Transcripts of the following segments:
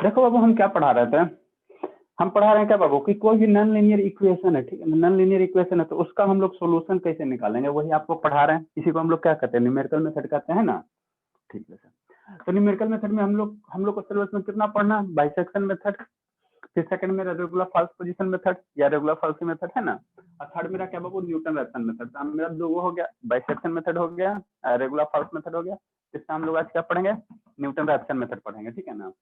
देखो बाबू हम क्या पढ़ा रहे थे, हम पढ़ा रहे हैं क्या बाबू कि कोई भी नॉन लीनियर इक्वेशन है, ठीक है, नॉन लीनियर इक्वेशन है तो उसका हम लोग सोल्यूशन कैसे निकालेंगे वही आपको पढ़ा रहे हैं। इसी को हम लोग क्या कहते हैं, न्यूमेरिकल मेथड कहते हैं ना। ठीक है सर, तो न्यूमेरिकल मेथड में हम लोग को सिलेबस में कितना पढ़ना है, बाइसेक्शन मेथड, फिर सेकंड मेरा रेगुलर फॉल्स पोजीशन मेथड या रेगुलर फॉल्स मेथड है ना, और थर्ड मेरा क्या बाबू न्यूटन रैप्सन मेथड। तो मेरा दो हो गया, बाइसेक्शन मेथड हो गया, रेगुलर फॉल्स मेथड हो गया। इससे हम लोग आज क्या पढ़ेंगे, न्यूटन रैप्सन मेथड पढ़ेंगे, ठीक है ना।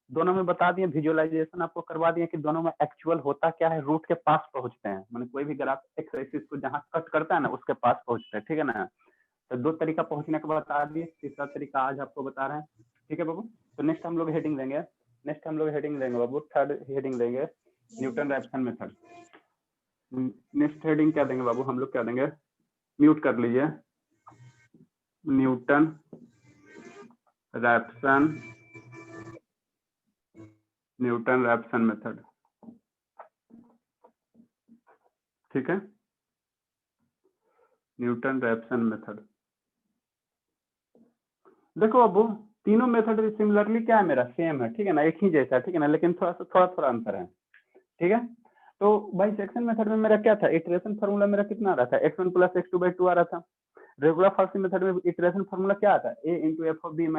दोनों में बता दिए, विजुअलाइजेशन आपको करवा दिए कि दोनों में एक्चुअल होता क्या है, रूट के पास पहुंचते हैं, मैंने कोई भी ग्राफ एक्स एक्सिस को जहां कट करता है ना उसके पास पहुंचते हैं, ठीक है ना। तो दो तरीका पहुंचने का बता दिए, तीसरा तरीका आज आपको बता रहे हैं, ठीक है बाबू। तो नेक्स्ट हम लोग हेडिंग देंगे, बाबू, थर्ड हेडिंग देंगे Newton Raphson method. Next heading क्या देंगे बाबू, हम लोग क्या देंगे, म्यूट कर लीजिए, न्यूटन रैप्सन मेथड, ठीक है, न्यूटन रैप्सन मेथड। देखो बाबू तीनों मेथड सिमिलरली क्या है, मेरा सेम है, ठीक है ना, एक ही जैसा, ठीक है ना, लेकिन थोड़ा अंतर है, ठीक है। तो बाइसेक्शन मेथड में मेरा क्या था, इटरेशन फार्मूला मेरा कितना आ रहा था, x1 + x2/2 आ रहा था। रेगुलर फॉल्स मेथड में इटरेशन फार्मूला क्या आता है, a × f (b - b ×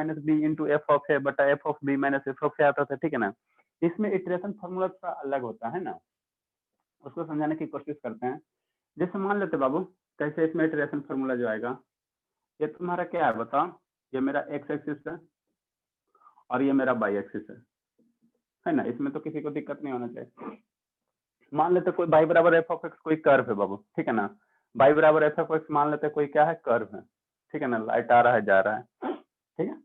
f (a) / f (b - f (a) आता था, ठीक है ना। इसमें इटरेशन फार्मूला थोड़ा अलग होता है ना, उसको समझाने की कोशिश करते हैं। जैसे मान लेते बाबू, कैसे इसमें इटरेशन फार्मूला जो आएगा, ये तुम्हारा क्या है बताओ, ये मेरा x एक्सिस है और ये मेरा y एक्सिस है ना, इसमें तो किसी को दिक्कत नहीं होना चाहिए। मान लेते कोई y बराबर f(x) कोई कर्व है बाबू, ठीक है ना, y बराबर f(x) मान लेते कोई क्या है, कर्व है, ठीक है ना, लाइट आ रहा है जा रहा है, ठीक है।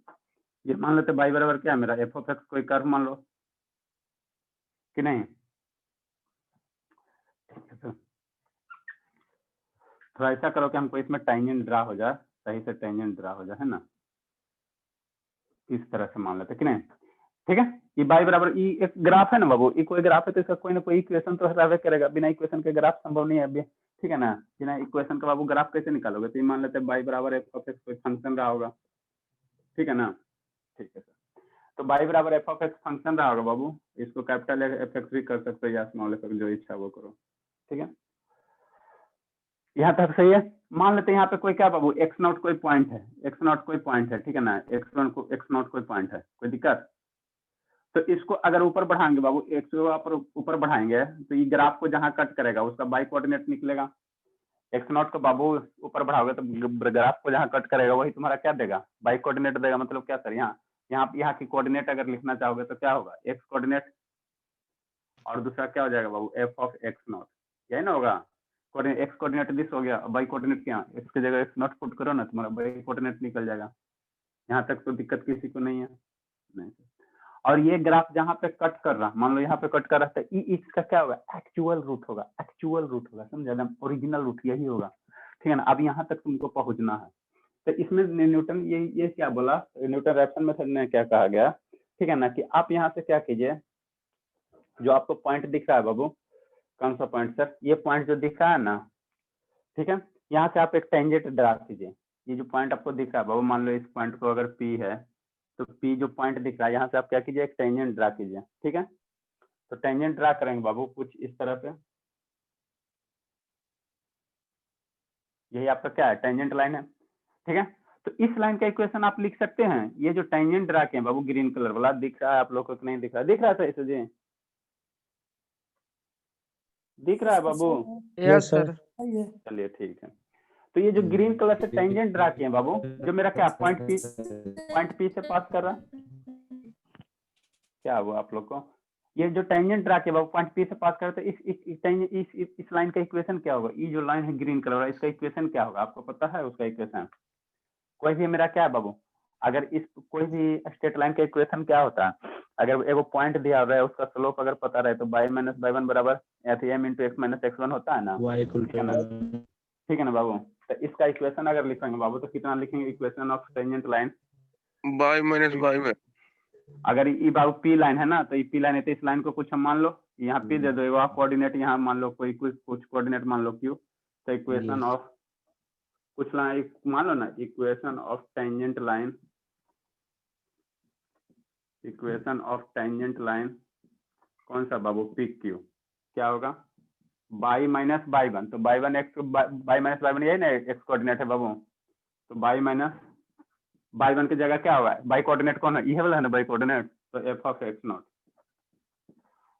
ये मान लेते y बराबर क्या है मेरा, f(x) कोई कर्व मान लो कि नहीं, ठीक है। तो थोड़ा ऐसा करो कि हमको इसमें टेंजेंट ड्रा हो जाए, सही से टेंजेंट ड्रा हो जाए, है ना, इस तरह से मान लेते कि नहीं, ठीक है। ये y बराबर ई एक ग्राफ है ना बाबू, ई कोई ग्राफ है तो इसका कोई ना कोई इक्वेशन तो रहबे करेगा, बिना इक्वेशन के ग्राफ संभव नहीं है अभी, ठीक है ना। बिना इक्वेशन का बाबू ग्राफ कैसे निकालोगे, तो ये मान लेते हैं y बराबर f(x) कोई फंक्शन रहा होगा, ठीक है ना, ठीक है सर। तो y बराबर f(x) फंक्शन रहा होगा बाबू, इसको कैपिटल f(x) भी कर सकते हो या स्मॉल f(x), जो इच्छा वो करो, ठीक है। यहाँ तक सही है। मान लेते हैं यहाँ पे कोई क्या बाबू, x0 कोई पॉइंट है, ठीक है ना, x0 कोई पॉइंट है, कोई दिक्कत। तो इसको अगर ऊपर बढ़ाएंगे बाबू, x को ऊपर बढ़ाएंगे तो ये ग्राफ को जहां कट करेगा उसका बाई कोऑर्डिनेट निकलेगा। x0 को बाबू ऊपर बढ़ाओगे तो ग्राफ को जहां कट करेगा वही तुम्हारा क्या देगा, बाई कोऑर्डिनेट देगा। मतलब क्या सर, यहाँ की कोऑर्डिनेट अगर लिखना चाहोगे तो क्या होगा, x कोऑर्डिनेट, और दूसरा क्या हो जाएगा बाबू, f(x0), यही ना होगा। एक्स कोऑर्डिनेट दिस हो गया, बाई कोऑर्डिनेट क्या, x की जगह x0 पुट करो ना, तुम्हारा बाई कोऑर्डिनेट निकल जाएगा। यहाँ तक तो दिक्कत किसी को नहीं है, नहीं। और ये ग्राफ जहां पे कट कर रहा, मान लो यहाँ पे कट कर रहा है, तो इसका क्या होगा, एक्चुअल रूट होगा, समझा, ओरिजिनल रूट यही होगा, ठीक है ना। अब यहाँ तक तुमको पहुंचना है, तो इसमें न्यूटन ये क्या बोला, न्यूटन रैप्सन मेथड में क्या कहा गया, ठीक है ना, कि आप यहाँ से क्या कीजिए, जो आपको पॉइंट दिख रहा है बाबू, कौन सा पॉइंट सर, ये पॉइंट जो दिख रहा है ना, ठीक है, यहाँ से आप एक टेंजेंट ड्रा कीजिए। ये जो पॉइंट आपको दिख रहा है बाबू, मान लो इस पॉइंट को अगर P है, तो P जो पॉइंट दिख रहा है यहाँ से आप क्या कीजिए, एक टेंजेंट ड्रा कीजिए, ठीक है। तो टेंजेंट ड्रा करेंगे बाबू कुछ इस तरह से, यही आपका क्या है, टेंजेंट लाइन है, ठीक है। तो इस लाइन का इक्वेशन आप लिख सकते हैं, ये जो टेंजेंट ड्रा किए बाबू ग्रीन कलर वाला, दिख रहा है आप लोग को कि नहीं दिख रहा, दिख रहा है सही से जी, दिख रहा है बाबू, यस सर। चलिए ठीक है। तो ये जो ग्रीन कलर से टेंजेंट ड्रा किए बाबू, जो मेरा क्या पॉइंट पी से पास कर रहा है, क्या हुआ आप लोग को, ये जो टेंजेंट ड्रा किया बाबू पॉइंट पी से पास कर, तो इस लाइन का इक्वेशन क्या होगा, ये जो लाइन है ग्रीन कलर, इसका इक्वेशन क्या होगा, आपको पता है उसका इक्वेशन। कोई भी मेरा क्या है बाबू, अगर इस कोई भी स्ट्रेट लाइन का इक्वेशन क्या होता है, अगर एगो पॉइंट दिया हुआ है उसका स्लोप अगर पता रहे तो y - y1 बराबर m × x - x1 होता है ना, ठीक है ना बाबू। तो इसका इक्वेशन अगर लिखेंगे बाबू तो कितना लिखेंगे, equation of tangent line, y - y में अगर ये बाबू पी लाइन है ना, तो ये पी लाइन है, तो इस लाइन को कुछ हम मान लो यहाँ पी दे दो, आप कोऑर्डिनेट यहाँ मान लो कोई कुछ कोऑर्डिनेट मान लो क्यू, तो इक्वेशन ऑफ कुछ लाइन मान लो ना, equation of tangent line equation of tangent line कौन सा बाबू, पी क्यू, क्या होगा बाई माइनस बाई वन, तो by one x, by minus Y one यही ना एक्स कोऑर्डिनेट है बाबू, तो बाई माइनस बाई वन की जगह क्या होगा, बाई कोऑर्डिनेट कौन है, ये वाला है ना बाई कोऑर्डिनेट, तो एफ ऑफ एक्स नॉट,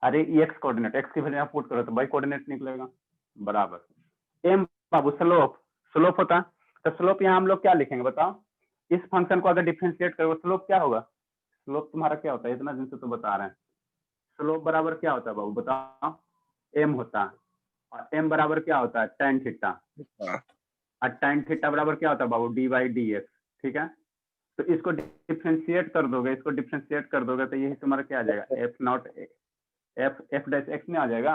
अरे एक्स कोऑर्डिनेट, एक्स की वैल्यू पुट करो तो बाई कोऑर्डिनेट निकलेगा, बराबर एम बाबू स्लोप, स्लोप होता है, तो स्लोप यहाँ हम लोग क्या लिखेंगे बताओ, इस फंक्शन को अगर डिफरेंशिएट करोगे स्लोप क्या होगा, स्लोप तुम्हारा क्या होता है, इतना दिन से तो बता रहे हैं, स्लोप बराबर क्या होता है बाबू बताओ, एम होता है, और एम बराबर क्या होता है tan थीटा, और tan थीटा बराबर क्या होता है बाबू डी बाई डी एक्स, ठीक है, तो इसको डिफरेंशिएट कर दोगे, इसको डिफरेंशिएट कर दोगे तो यही तुम्हारा क्या आ जाएगा F not F dash x में आ जाएगा,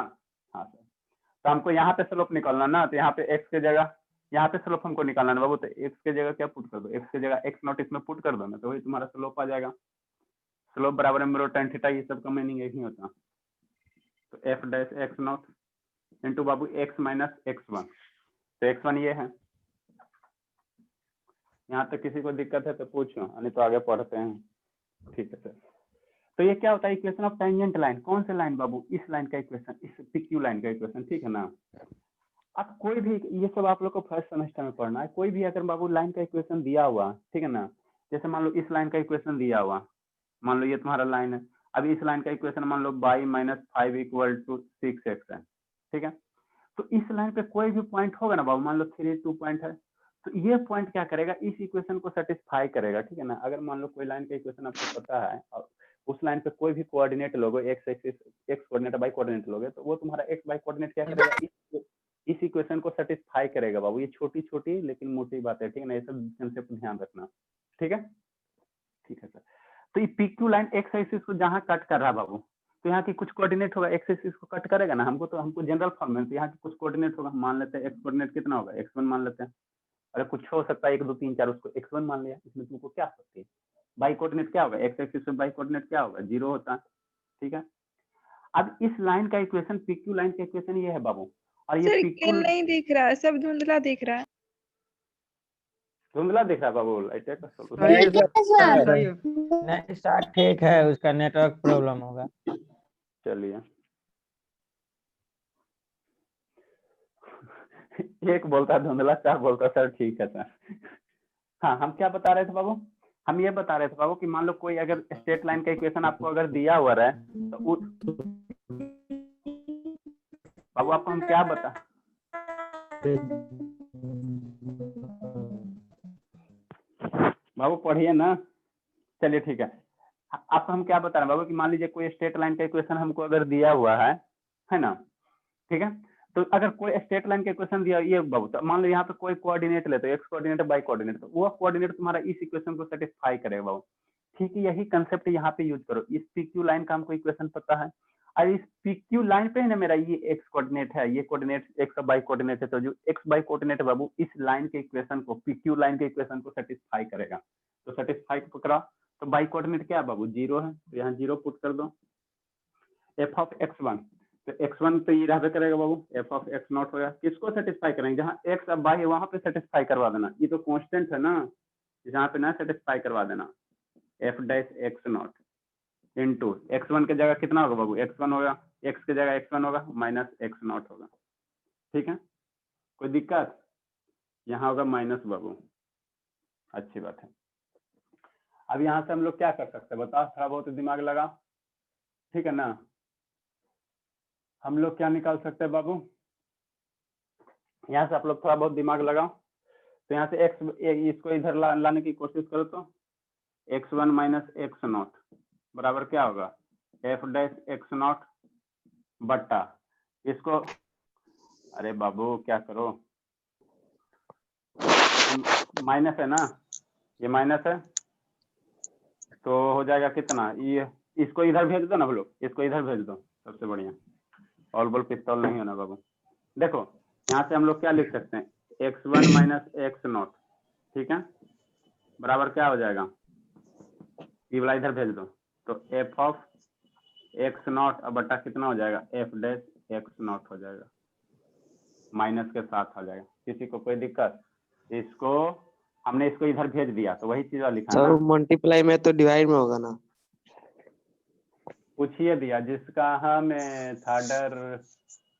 हाँ सर, तो हमको यहाँ पे स्लोप निकालना ना, तो यहाँ पे एक्स के जगह, यहाँ पे स्लोप हमको निकालना है बाबू, तो एक्स के जगह क्या पुट कर दो, एक्स के जगह एक्स नॉट इसमें पुट कर दो ना, तो वही तुम्हारा स्लोप आ जाएगा, स्लोप बराबर में tan थीटा, ये सब का मीनिंग यही होता, तो F dash x not into Babu x minus X one, तो एक्स वन ये है, यहाँ तक किसी को दिक्कत है तो पूछो, नहीं तो आगे पढ़ते हैं, ठीक है सर, तो ये क्या होता है इक्वेशन ऑफ टेंजेंट लाइन, कौन से लाइन बाबू, इस लाइन का इक्वेशन, इस पीक्यू लाइन का इक्वेशन, ठीक है ना, अब कोई भी, ये सब आप लोग को फर्स्ट सेमेस्टर में पढ़ना है, कोई भी अगर बाबू लाइन का इक्वेशन दिया हुआ, ठीक है ना, जैसे मान लो इस लाइन का इक्वेशन दिया हुआ, मान लो ये तुम्हारा लाइन है, अभी इस लाइन का इक्वेशन मान लो Y minus five equal to six X है, ठीक है, तो इस लाइन पे कोई भी पॉइंट होगा ना बाबू, मान लो 3 2 पॉइंट है, तो ये पॉइंट क्या करेगा, इस इक्वेशन को सेटिस्फाई करेगा, ठीक है ना, अगर मान लो कोई लाइन का इक्वेशन आपको पता है और उस लाइन पे कोई भी कोऑर्डिनेट लोगे, x axis x coordinate by coordinate लोगे, तो वो तुम्हारा एक्स बाई कोऑर्डिनेट क्या करेगा, इस इक्वेशन को सेटिस्फाई करेगा बाबू, ये छोटी छोटी लेकिन मोटी बात है, ठीक है ना, ये सब कंसेप्ट ध्यान रखना, ठीक है, ठीक है सर, तो ये पीक्यू लाइन एक्स एक्सिस को जहाँ कट कर रहा है बाबू, तो यहाँ की कुछ कोऑर्डिनेट होगा, एक्स एक्सिस को कट करेगा ना, हमको जनरल फॉर्म में, तो यहाँ की कुछ कोऑर्डिनेट होगा, मान लेते हैं एक्स कोऑर्डिनेट कितना होगा, x1 मान लेते हैं, अरे कुछ हो सकता है 1 2 3 4, उसको x1 मान लिया, इसमें तुमको क्या सकती है, बाई कोऑर्डिनेट क्या होगा, एक्स एक्सिस में बाई कोऑर्डिनेट क्या होगा, 0 होता है, ठीक है, अब इस लाइन का इक्वेशन पीक्यू लाइन का इक्वेशन ये है बाबू, और ये सर पीक्यू क्लियर नहीं दिख रहा है, सब धुंधला दिख रहा है। धुंधला दिख रहा है बाबू, लाइट का नहीं स्टार्ट ठीक है, उसका नेटवर्क प्रॉब्लम होगा। चलिए एक बोलता है धुंधला, चार बोलता है सर ठीक है सर। हाँ हम क्या बता रहे थे बाबू, हम ये बता रहे थे बाबू कि मान लो कोई अगर स्ट्रेट लाइन का इक्वेशन आपको अगर दिया हुआ रहे तो बाबू आपको हम क्या बता, बाबू पढ़िए ना, चलिए ठीक है, आपको हम क्या बता रहे हैं बाबू कि मान लीजिए कोई स्ट्रेट लाइन का इक्वेशन हमको अगर दिया हुआ है ना, ठीक है, तो अगर कोई स्ट्रेट लाइन का इक्वेशन दिया ये बाबू, तो मान लो यहाँ पे कोई कोऑर्डिनेट लेते हो, एक्स कोऑर्डिनेट बाई कोऑर्डिनेट, तो वो कोऑर्डिनेट तुम्हारा इस इक्वेशन को सेटिस्फाई करेगा बाबू, ठीक है, यही कंसेप्ट यहाँ पे यूज करो, इस पीक्यू लाइन का हमको इक्वेशन पता है, और इस पीक्यू लाइन पे है ना मेरा ये एक्स कोऑर्डिनेट है, ये कोऑर्डिनेट एक्स बाई कोऑर्डिनेट है, तो जो एक्स बाई कोऑर्डिनेट है बाबू इस लाइन के इक्वेशन को, पीक्यू लाइन के इक्वेशन को सेटिस्फाई करेगा, तो सेटिस्फाई पकड़ा, तो बाई कोऑर्डिनेट क्या है बाबू 0 है, तो यहाँ 0 पुट कर दो, एफ ऑफ x1, तो x1 तो ये रहबे करेगा बाबू, एफ ऑफ एक्स नॉट होगा, किसको सेटिस्फाई करेंगे, जहाँ x अब बाई है वहां पे सेटिस्फाई करवा देना, ये तो कांस्टेंट है ना, जहाँ पे ना सेटिस्फाई करवा देना, F dash x not into x1 के जगह कितना होगा बाबू, x1 होगा, x के जगह x1 होगा माइनस एक्स नॉट होगा, ठीक है, कोई दिक्कत, यहाँ होगा माइनस बाबू, अच्छी बात है। अब यहाँ से हम लोग क्या कर सकते हैं बताओ, थोड़ा बहुत दिमाग लगा, ठीक है ना, हम लोग क्या निकाल सकते हैं बाबू, यहाँ से आप लोग थोड़ा बहुत दिमाग लगाओ, तो यहाँ से x इसको इधर लाने की कोशिश करो, तो x1 माइनस एक्स नॉट बराबर क्या होगा, एफ डैश एक्स नॉट बट्टा इसको, अरे बाबू क्या करो, माइनस है ना, ये माइनस है, तो हो जाएगा कितना, ये इसको इधर भेज दो ना लोग, इसको इधर भेज दो, सबसे बढ़िया, ऑल बॉल पिस्तौल नहीं होना बाबू, देखो यहाँ से हम लोग क्या लिख सकते हैं, x1 माइनस एक्स नॉट, ठीक है, बराबर क्या हो जाएगा, ये वाला इधर भेज दो, तो एफ ऑफ एक्स नॉट अब बटा कितना हो जाएगा, एफ डैश एक्स नॉट हो जाएगा, माइनस के साथ आ जाएगा, किसी को कोई दिक्कत, इसको हमने इसको इधर भेज दिया, तो वही चीज लिखा है सर ना, मल्टीप्लाई में तो डिवाइड में होगा ना, पूछिए दिया जिसका हमें था डर,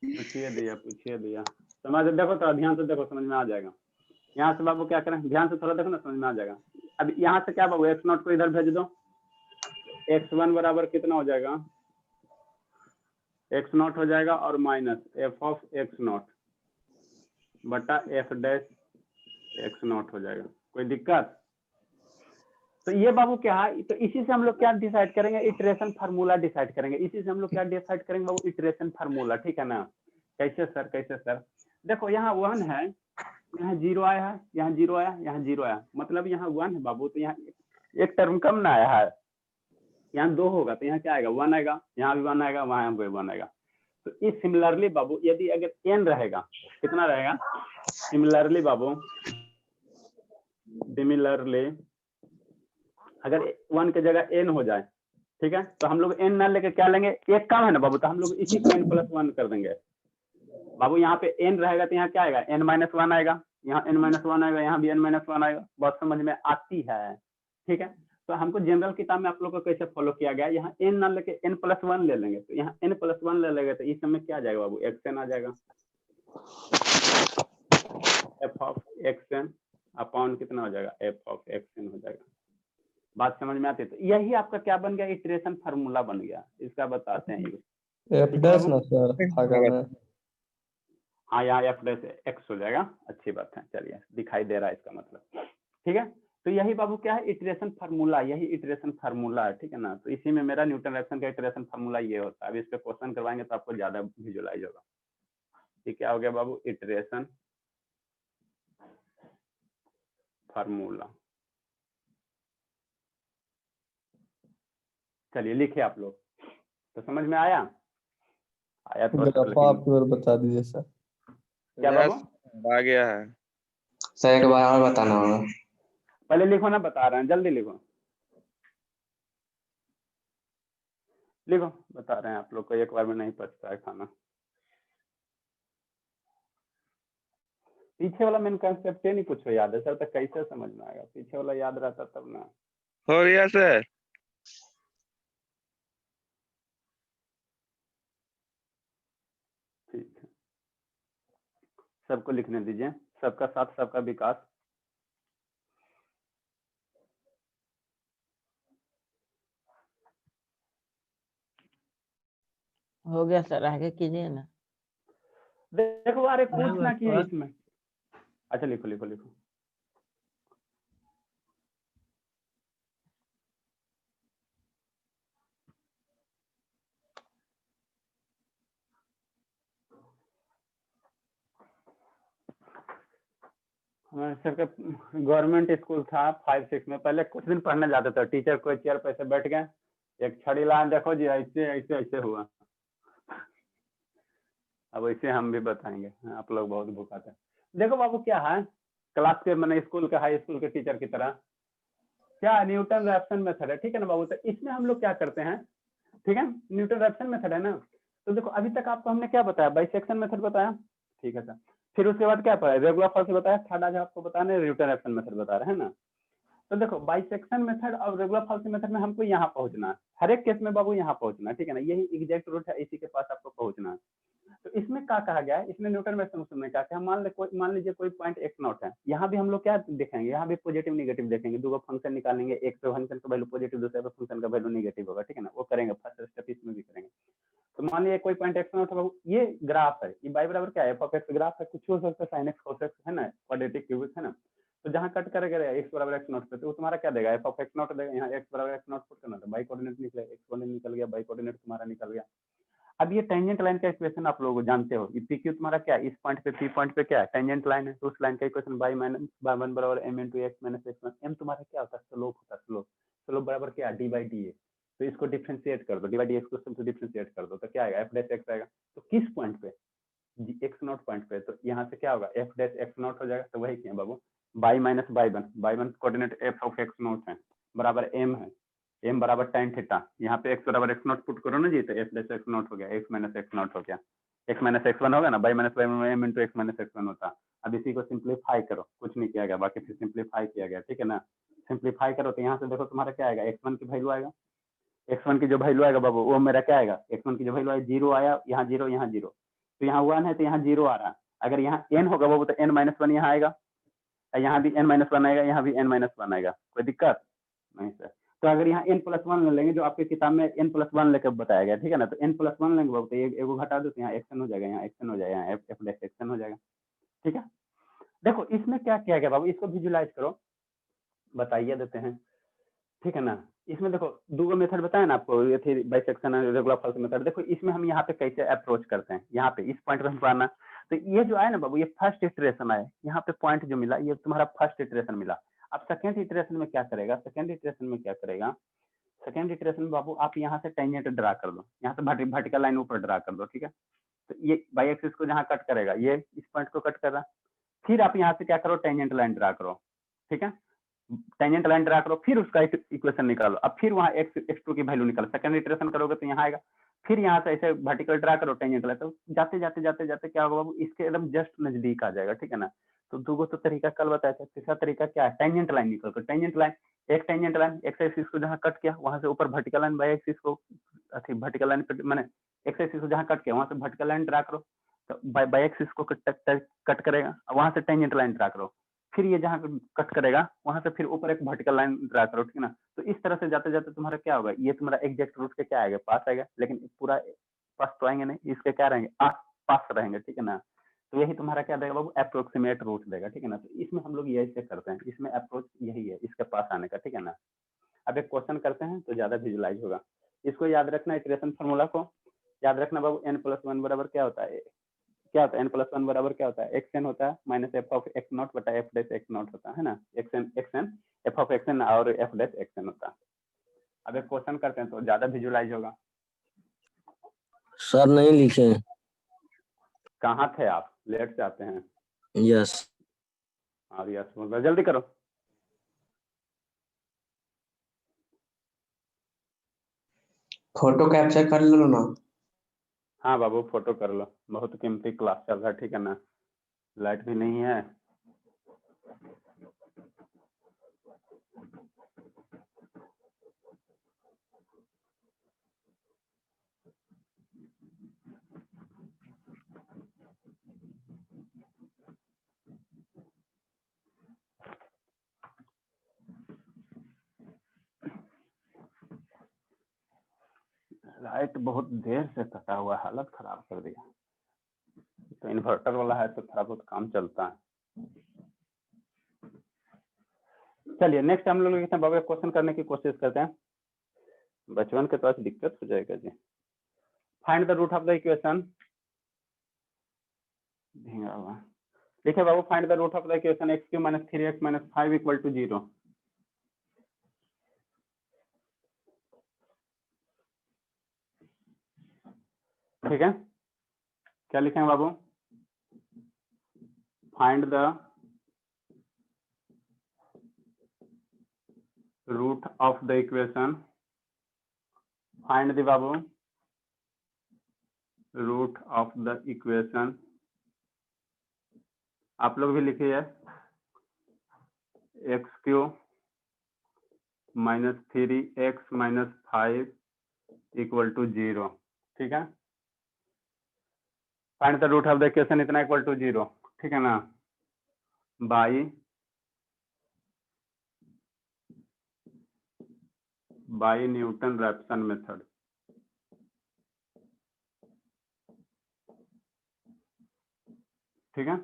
पूछिए दिया समझ देखो तो ध्यान से देखो, समझ में आ जाएगा। यहाँ से बाबू क्या करें, ध्यान से थोड़ा देखो ना, समझ में आ जाएगा। अब यहाँ से क्या बाबू एक्स नॉट को इधर भेज दो, x1 बराबर कितना हो जाएगा, एक्स नॉट हो जाएगा और minus F of X not बटा एफ डैश एक्स नॉट हो जाएगा। कोई दिक्कत? तो ये बाबू क्या है, तो इसी से हम लोग क्या डिसाइड करेंगे, इटरेशन फार्मूला डिसाइड करेंगे। इसी से हम लोग क्या डिसाइड करेंगे बाबू, इटरेशन फार्मूला, ठीक है ना। कैसे सर, कैसे सर? देखो यहाँ 1 है, यहाँ 0 आया है, यहाँ 0 आया, यहाँ 0 आया, मतलब यहाँ 1 है बाबू, तो यहाँ एक टर्म कम ना आया है, यहाँ 2 होगा तो यहाँ क्या आएगा, 1 आएगा, यहाँ भी 1 आएगा, वहां भी 1 आएगा। तो इस सिमिलरली बाबू यदि अगर n रहेगा, कितना रहेगा, सिमिलरली बाबू, सिमिलरली अगर 1 की जगह n हो जाए, ठीक है, तो हम लोग n ना लेके क्या लेंगे, एक कम है ना बाबू, तो हम लोग इसी को n+1 कर देंगे बाबू। यहाँ पे n रहेगा तो यहाँ क्या आएगा, n-1 आएगा, यहाँ n-1 आएगा, यहाँ भी n-1 आएगा। बात समझ में आती है? ठीक है, तो हमको जनरल किताब में आप लोग को कैसे फॉलो किया गया, यहाँ n ना लेके n+1 ले लेंगे, तो यहाँ n+1 ले लेंगे तो इस समय क्या आ जाएगा बाबू, xn आ जाएगा, f ऑफ xn अपॉन कितना हो जाएगा, f ऑफ xn हो जाएगा। बात समझ में आती है? तो यही आपका क्या बन गया, इटरेशन फार्मूला बन गया। इसका बताते हैं एफ डैश ना सर आगे में। हाँ, यहाँ एफ डैश एक्स हो जाएगा। अच्छी बात है, चलिए दिखाई दे रहा है इसका मतलब, ठीक है। तो यही बाबू क्या है, इटरेशन फार्मूला, यही इटरेशन फार्मूला है, ठीक है ना। तो इसी में मेरा न्यूटन रैप्सन का इटरेशन फार्मूला ये होता है। अब इस पे क्वेश्चन करवाएंगे तो आपको ज्यादा विजुअलाइज होगा। ये क्या हो गया बाबू, इटरेशन फार्मूला। चलिए लिखे आप लोग, तो समझ में आया तो ग्राफ आप एक बार बता दीजिए सर। क्या बाबू, आ गया है सर एक बार और बताना होगा। पहले लिखो ना, बता रहे हैं, जल्दी लिखो, लिखो, बता रहे हैं आप लोग को, एक बार में नहीं पचता है खाना। पीछे वाला मेन कंसेप्ट नहीं कुछ याद है सर, तो कैसे समझ में आएगा, पीछे वाला याद रहता तब ना। हो गया सर। ठीक है, सबको लिखने दीजिए, सबका साथ सबका विकास। हो गया सर, आगे कीजिए ना। देखो अरे पूछना की है इसमें। अच्छा लिखो लिखो लिखो। हमारे सर का गवर्नमेंट स्कूल था 5-6 में, पहले कुछ दिन पढ़ने जाते थे, टीचर कोई चेयर पे से बैठ गए, एक छड़ी लाइन, देखो जी ऐसे ऐसे ऐसे हुआ। अब ऐसे हम भी बताएंगे, आप लोग बहुत भूखाते हैं। देखो बाबू क्या है, क्लास के मैंने स्कूल के, हाई स्कूल के टीचर की तरह, क्या न्यूटन रैप्सन मेथड है, ठीक है ना बाबू। तो इसमें हम लोग क्या करते हैं, ठीक है, न्यूटन रैप्सन मेथड है ना। तो देखो अभी तक आपको हमने क्या बताया, बाइसेक्शन मेथड बताया, ठीक है सर। फिर उसके बाद क्या पढ़ा, रेगुलर फॉर्म से बताया, थर्ड आज आपको बताने न्यूटन रैप्सन मेथड बता रहे हैं ना। तो देखो बाइसेक्शन मेथड और रेगुलर फॉल्स मेथड में हमको यहाँ पहुंचना है, हर एक केस में बाबू यहाँ पहुंचना है, ठीक है ना। यही एग्जैक्ट रूट है, इसी के पास आपको पहुंचना है। तो इसमें क्या कहा गया है, इसमें न्यूटन रैप्सन में क्या कहा, मान लीजिए कोई पॉइंट एक्स नॉट है, यहाँ भी हम लोग क्या देखेंगे, यहाँ भी पॉजिटिव निगेटिव देखेंगे, दो फंक्शन निकालेंगे, एक पे फंक्शन का वैल्यू पॉजिटिव, दूसरे पे फंक्शन का वैल्यू निगेटिव होगा, ठीक है ना। वो करेंगे, फर्स्ट स्टेप इसमें भी करेंगे। तो मान लीजिए कोई पॉइंट एक्स नॉट है, ये ग्राफ है, ये बाई बराबर क्या है, एफ ऑफ एक्स ग्राफ है, कुछ हो सकता है साइन एक्स cos एक्स है ना, क्वाड्रेटिक क्यूबिक है ना। तो जहाँ कट करेगा एक्स बराबर एक्स नॉट पे, तो तुम्हारा क्या देगा, एफ ऑफ एक्स नॉट देगा, यहाँ एक्स बराबर एक्स नॉट पुट करना, तो बाई कोऑर्डिनेट निकले, एक्स कोऑर्डिनेट निकल गया, बाई कोऑर्डिनेट तुम्हारा निकल गया। अब ये टेंजेंट लाइन का इक्वेशन आप लोग जानते हो, पी क्यू तुम्हारा क्या है, इस पॉइंट पे पी पॉइंट पे क्या है, टेंजेंट लाइन है, तो उस लाइन का इक्वेशन बाई माइनस वन बराबर M into X minus X one, M तुम्हारा क्या होता है, स्लोप होता है, स्लोप, स्लोप बराबर क्या, डी बाई डी ए। तो इसको डिफ्रेंशिएट कर दो, डी बाई डी एक्स को डिफ्रेंशिएट कर दो, तो क्या आएगा, एफ डैश एक्स आएगा। तो किस पॉइंट पे, एक्स नॉट पॉइंट पे, तो यहाँ से क्या होगा, एफ डैश एक्स नॉट हो जाएगा। तो वही क्या बाबू, Y minus Y one coordinate F of X naught है बराबर एम है, एम बराबर tan थीटा, यहाँ पे एक्स बराबर एक्स नॉट पुट करो ना जी, तो एफ डैश एक्स नॉट हो गया, एक्स माइनस एक्स नॉट हो गया, एक्स माइनस एक्स वन होगा ना, Y minus Y M into X minus X one होता। अब इसी को सिंप्लीफाई करो, कुछ नहीं किया गया, बाकी फिर सिंप्लीफाई किया गया, ठीक है ना। सिंप्लीफाई करो तो यहाँ से देखो तुम्हारा क्या आएगा, एक्स वन की वैल्यू आएगा, x1 की जो वैल्यू आएगा बाबू वो मेरा क्या आएगा, x1 की जो वैल्यू आया 0 आया, यहाँ 0 यहाँ 0, तो यहाँ 1 है तो यहाँ 0 आ रहा है। अगर यहाँ n होगा बाबू तो n-1 यहाँ आएगा, यहाँ भी n-1 आएगा, यहाँ भी n-1 आएगा, कोई दिक्कत नहीं सर। तो अगर यहाँ n+1 ले लेंगे जो आपके किताब में n+1 लेकर बताया गया, ठीक है ना, तो n+1 लेंगे बाबू तो एगो घटा दो तो यहाँ xn हो जाएगा, यहाँ xn हो जाएगा, यहाँ f'(xn) हो जाएगा। ठीक है, देखो इसमें क्या किया गया बाबू, इसको विजुलाइज करो, बताइए देते हैं, ठीक है ना। इसमें देखो दो मेथड बताया ना आपको, ये थी बाइसेक्शन रेगुलर फॉल्स मेथड। देखो इसमें हम यहाँ पे कैसे अप्रोच करते हैं, यहाँ पे इस पॉइंट पे हम पाना, तो ये जो आया ना बाबू ये फर्स्ट इटरेशन आया, यहाँ पे पॉइंट जो मिला ये तुम्हारा फर्स्ट इटरेशन मिला। अब सेकंड इटरेशन में क्या करेगा, सेकंड इटरेशन में क्या करेगा, सेकंड इटरेशन में बाबू आप यहाँ से टेंजेंट ड्रा कर दो, यहाँ से वर्टिकल लाइन ऊपर ड्रा कर दो, ठीक है। तो ये बाई एक्सिस को जहाँ कट करेगा ये इस पॉइंट को कट कर रहा, फिर आप यहाँ से क्या करो, टेंजेंट लाइन ड्रा करो, ठीक है, टेंजेंट लाइन ड्रा करो, फिर उसका इक्वेशन निकालो। अब फिर वहाँ x2 की वैल्यू निकालो, सेकंड इटरेशन करोगे तो यहाँ आएगा, फिर यहाँ से ऐसे वर्टिकल ड्रा करो टेंजेंट लाइन, तो जाते जाते जाते जाते क्या होगा बाबू, इसके एकदम जस्ट नजदीक आ जाएगा, ठीक है ना। तो दो तो तरीका कल बताया था, तीसरा तरीका क्या है, टेंजेंट लाइन निकल कर, टेंजेंट लाइन एक टेंजेंट लाइन एक्स एक्सिस को जहाँ कट किया वहां से ऊपर वर्टिकल लाइन बाई एक्सिस को, वर्टिकल लाइन मैंने एक्स एक्सिस को जहाँ कट किया वहां से वर्टिकल लाइन ड्रा करो, तो बाई एक्सिस को कट करेगा, वहां से टेंजेंट लाइन ड्रा करो, फिर ये जहाँ कट करेगा वहां से फिर ऊपर एक वर्टिकल लाइन ड्रा करो, ठीक है ना। तो इस तरह से जाते जाते तुम्हारा क्या होगा, ये तुम्हारा एग्जैक्ट रूट के क्या आएगा, पास आएगा, लेकिन पूरा पास तो आएंगे नहीं, इसके क्या रहेंगे, पास रहेंगे, ठीक है ना। तो यही तुम्हारा क्या देगा बाबू, अप्रोक्सीमेट रूट देगा, ठीक है ना। तो इसमें हम लोग यही से करते हैं, इसमें अप्रोच यही है इसके पास आने का, ठीक है ना। अब एक क्वेश्चन करते हैं तो ज्यादा विजुलाइज होगा, इसको याद रखना, इटरेशन फार्मूला को याद रखना बाबू, n+1 बराबर क्या होता है, क्या होता है n+1 बराबर क्या होता है, xn होता है माइनस f(x0) बटा f'(x0) होता है ना, xn f(xn) और f'(xn) होता है। अब एक क्वेश्चन करते हैं तो ज्यादा विजुलाइज होगा। सर नहीं लिखे। कहाँ थे आप, लेट से आते हैं। यस। और यस बोल रहा, जल्दी करो। फोटो कैप्चर कर लो ना। हाँ बाबू फोटो कर लो, बहुत कीमती क्लास चल रहा है, ठीक है ना, लाइट भी नहीं है। लाइट बहुत देर से कटा हुआ, हालत खराब कर दिया। तो इन्वर्टर वाला है तो थोड़ा बहुत काम चलता है। चलिए नेक्स्ट हम लोग लिखते हैं बाबू, क्वेश्चन करने की कोशिश करते हैं, बचपन के पास दिक्कत हो जाएगा जी। Find the root of the equation, देखिए बाबू, find the root of the equation x³ - 3x - 5 = 0। ठीक है, क्या लिखेंगे बाबू, find the root of the equation, find the बाबू रूट ऑफ द इक्वेशन, आप लोग भी लिखिए x³ - 3x - 5 = 0। ठीक है, find the root of the equation इतना = 0, ठीक है ना, बाई न्यूटन रैप्सन मेथड। ठीक है,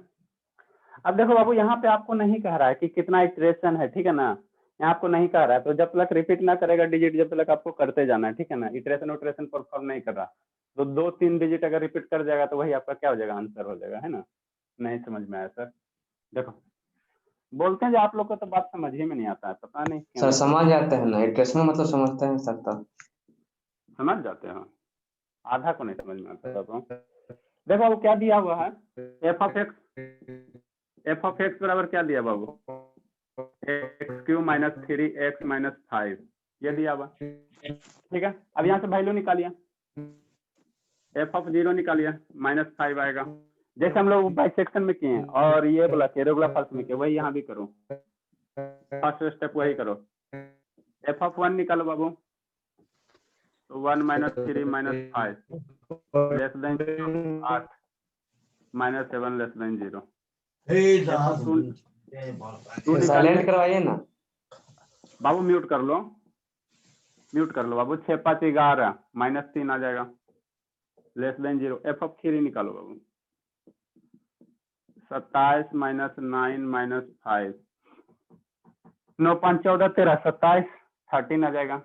अब देखो बाबू यहाँ पे आपको नहीं कह रहा है कि कितना इटरेशन है, ठीक है ना, यहाँ आपको नहीं कह रहा है, तो जब तक रिपीट ना करेगा डिजिट जब तक आपको करते जाना है, ठीक है ना। इटरेशन उटरेशन परफॉर्म नहीं कर रहा, तो 2-3 डिजिट अगर रिपीट कर जाएगा तो वही आपका क्या हो जाएगा, आंसर हो जाएगा, है ना। नहीं समझ में आया सर, देखो बोलते हैं जो आप लोग को तो बात समझ ही में नहीं आता है, पता नहीं सर समझ जाते हैं ना, इटरेशन मतलब समझते हैं सर, तब समझ जाते हो, आधा को नहीं समझ में आता है। देखो अब क्या दिया हुआ है, f(x) बराबर क्या दिया बाबू, x³ - 3x - 5 ये दिया हुआ, ठीक है। अब यहाँ से वैल्यू निकालिए, f(0) निकालिए, -5 आएगा, जैसे हम लोग बाइसेक्शन में किए हैं और ये बोला कि रेगुलर फॉल्स में किए, वही यहाँ भी करो, फर्स्ट स्टेप वही करो। f(1) निकालो बाबू, तो 1 - 3 - 5 less than 8 -7 less than 0। Silent करवाइए ना। बाबू म्यूट कर लो बाबू। 6 - 5 = 11 -3 आ जाएगा लेस देन 0। f ऑफ 3 निकालो बाबू। 27 - 9 - 5 9 5 14 13 27 13 आ जाएगा